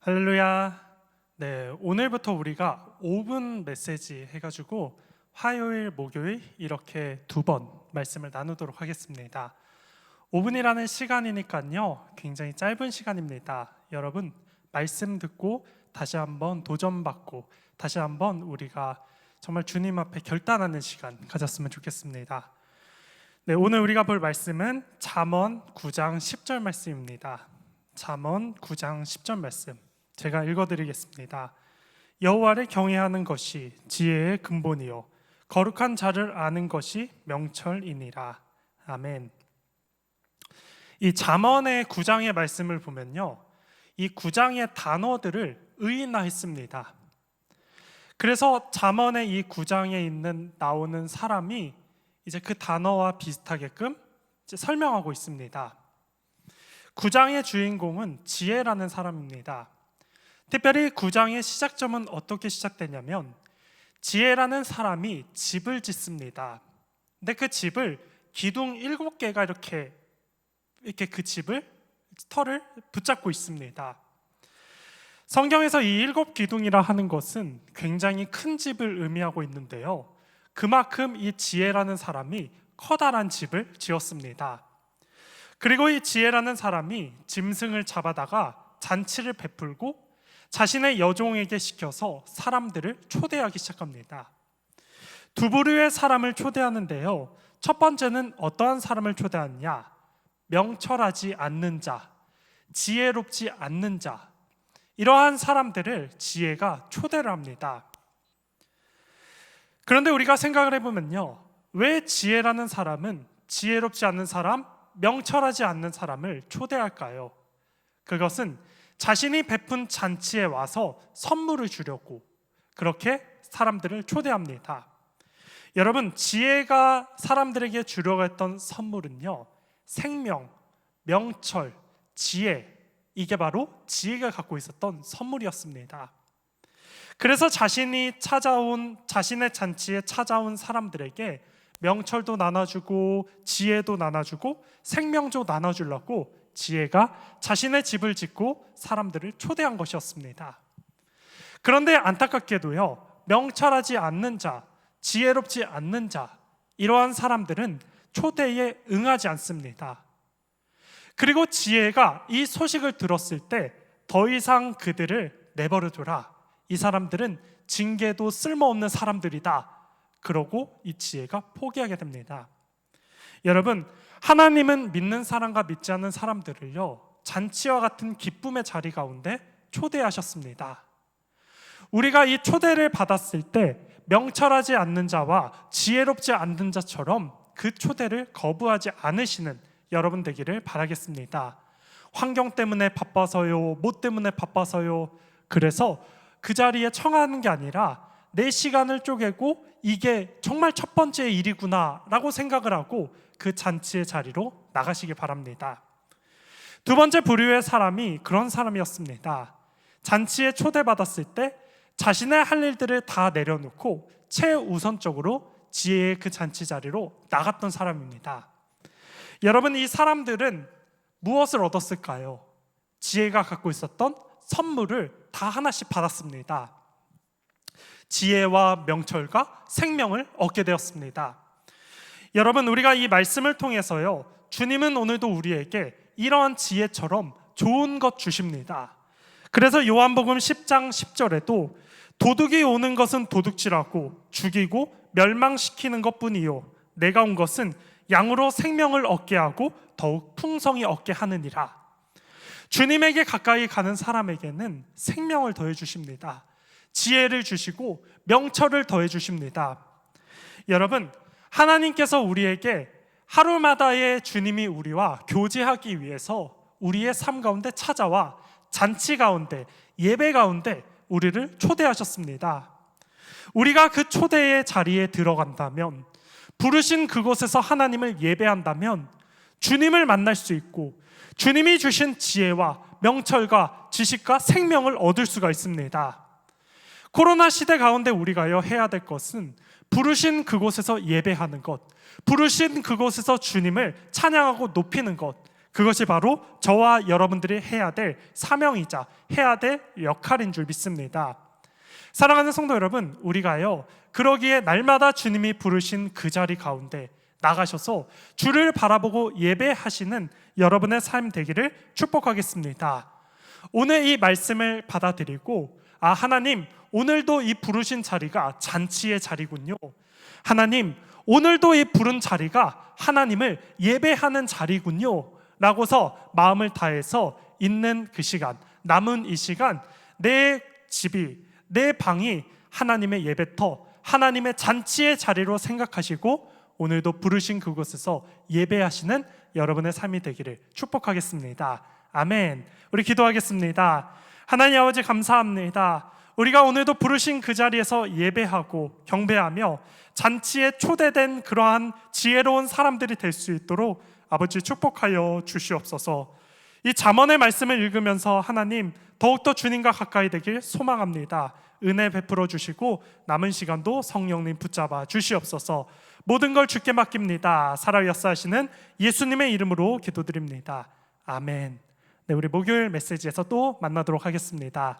할렐루야. 네, 오늘부터 우리가 5분 메시지 해가지고 화요일, 목요일 이렇게 2번 말씀을 나누도록 하겠습니다. 5분이라는 시간이니까요, 굉장히 짧은 시간입니다. 여러분, 말씀 듣고 다시 한번 도전받고 다시 한번 우리가 정말 주님 앞에 결단하는 시간 가졌으면 좋겠습니다. 네, 오늘 우리가 볼 말씀은 잠언 9장 10절 말씀입니다. 잠언 9장 10절 말씀 제가 읽어드리겠습니다. 여호와를 경외하는 것이 지혜의 근본이요 거룩한 자를 아는 것이 명철이니라. 아멘. 이 잠언의 9장의 말씀을 보면요, 이 9장의 단어들을 의인화했습니다. 그래서 잠언의 이 9장에 나오는 사람이 이제 그 단어와 비슷하게끔 이제 설명하고 있습니다. 9장의 주인공은 지혜라는 사람입니다. 특별히 9장의 시작점은 어떻게 시작되냐면 지혜라는 사람이 집을 짓습니다. 근데 그 집을 기둥 7개가 이렇게 그 집을 털을 붙잡고 있습니다. 성경에서 이 7기둥이라 하는 것은 굉장히 큰 집을 의미하고 있는데요, 그만큼 이 지혜라는 사람이 커다란 집을 지었습니다. 그리고 이 지혜라는 사람이 짐승을 잡아다가 잔치를 베풀고 자신의 여종에게 시켜서 사람들을 초대하기 시작합니다. 두 부류의 사람을 초대하는데요, 첫 번째는 어떠한 사람을 초대하느냐? 명철하지 않는 자, 지혜롭지 않는 자, 이러한 사람들을 지혜가 초대를 합니다. 그런데 우리가 생각을 해보면요, 왜 지혜라는 사람은 지혜롭지 않는 사람, 명철하지 않는 사람을 초대할까요? 그것은 자신이 베푼 잔치에 와서 선물을 주려고 그렇게 사람들을 초대합니다. 여러분, 지혜가 사람들에게 주려고 했던 선물은요, 생명, 명철, 지혜, 이게 바로 지혜가 갖고 있었던 선물이었습니다. 그래서 자신의 잔치에 찾아온 사람들에게 명철도 나눠주고 지혜도 나눠주고 생명도 나눠주려고 지혜가 자신의 집을 짓고 사람들을 초대한 것이었습니다. 그런데 안타깝게도요, 명철하지 않는 자, 지혜롭지 않는 자, 이러한 사람들은 초대에 응하지 않습니다. 그리고 지혜가 이 소식을 들었을 때 더 이상 그들을 내버려둬라, 이 사람들은 징계도 쓸모없는 사람들이다, 그러고 이 지혜가 포기하게 됩니다. 여러분, 하나님은 믿는 사람과 믿지 않는 사람들을요, 잔치와 같은 기쁨의 자리 가운데 초대하셨습니다. 우리가 이 초대를 받았을 때 명철하지 않는 자와 지혜롭지 않는 자처럼 그 초대를 거부하지 않으시는 여러분 되기를 바라겠습니다. 환경 때문에 바빠서요, 뭐 때문에 바빠서요, 그래서 그 자리에 청하는 게 아니라 내 시간을 쪼개고 이게 정말 첫 번째 일이구나 라고 생각을 하고 그 잔치의 자리로 나가시기 바랍니다. 두 번째 부류의 사람이 그런 사람이었습니다. 잔치에 초대받았을 때 자신의 할 일들을 다 내려놓고 최우선적으로 지혜의 그 잔치 자리로 나갔던 사람입니다. 여러분, 이 사람들은 무엇을 얻었을까요? 지혜가 갖고 있었던 선물을 다 하나씩 받았습니다. 지혜와 명철과 생명을 얻게 되었습니다. 여러분, 우리가 이 말씀을 통해서요, 주님은 오늘도 우리에게 이러한 지혜처럼 좋은 것 주십니다. 그래서 요한복음 10장 10절에도 도둑이 오는 것은 도둑질하고 죽이고 멸망시키는 것뿐이요 내가 온 것은 양으로 생명을 얻게 하고 더욱 풍성히 얻게 하느니라. 주님에게 가까이 가는 사람에게는 생명을 더해 주십니다. 지혜를 주시고 명철을 더해 주십니다. 여러분, 하나님께서 우리에게 하루마다의 주님이 우리와 교제하기 위해서 우리의 삶 가운데 찾아와 잔치 가운데, 예배 가운데 우리를 초대하셨습니다. 우리가 그 초대의 자리에 들어간다면, 부르신 그곳에서 하나님을 예배한다면 주님을 만날 수 있고 주님이 주신 지혜와 명철과 지식과 생명을 얻을 수가 있습니다. 코로나 시대 가운데 우리가요, 해야 될 것은 부르신 그곳에서 예배하는 것, 부르신 그곳에서 주님을 찬양하고 높이는 것, 그것이 바로 저와 여러분들이 해야 될 사명이자 해야 될 역할인 줄 믿습니다. 사랑하는 성도 여러분, 우리가요 그러기에 날마다 주님이 부르신 그 자리 가운데 나가셔서 주를 바라보고 예배하시는 여러분의 삶 되기를 축복하겠습니다. 오늘 이 말씀을 받아들이고 하나님, 오늘도 이 부르신 자리가 잔치의 자리군요. 하나님, 오늘도 이 부른 자리가 하나님을 예배하는 자리군요 라고서 마음을 다해서 있는 그 시간, 남은 이 시간 내 집이, 내 방이 하나님의 예배터, 하나님의 잔치의 자리로 생각하시고 오늘도 부르신 그곳에서 예배하시는 여러분의 삶이 되기를 축복하겠습니다. 아멘. 우리 기도하겠습니다. 하나님 아버지, 감사합니다. 우리가 오늘도 부르신 그 자리에서 예배하고 경배하며 잔치에 초대된 그러한 지혜로운 사람들이 될 수 있도록 아버지 축복하여 주시옵소서. 이 잠언의 말씀을 읽으면서 하나님 더욱더 주님과 가까이 되길 소망합니다. 은혜 베풀어 주시고 남은 시간도 성령님 붙잡아 주시옵소서. 모든 걸 주께 맡깁니다. 살아 역사하시는 예수님의 이름으로 기도드립니다. 아멘. 네, 우리 목요일 메시지에서 또 만나도록 하겠습니다.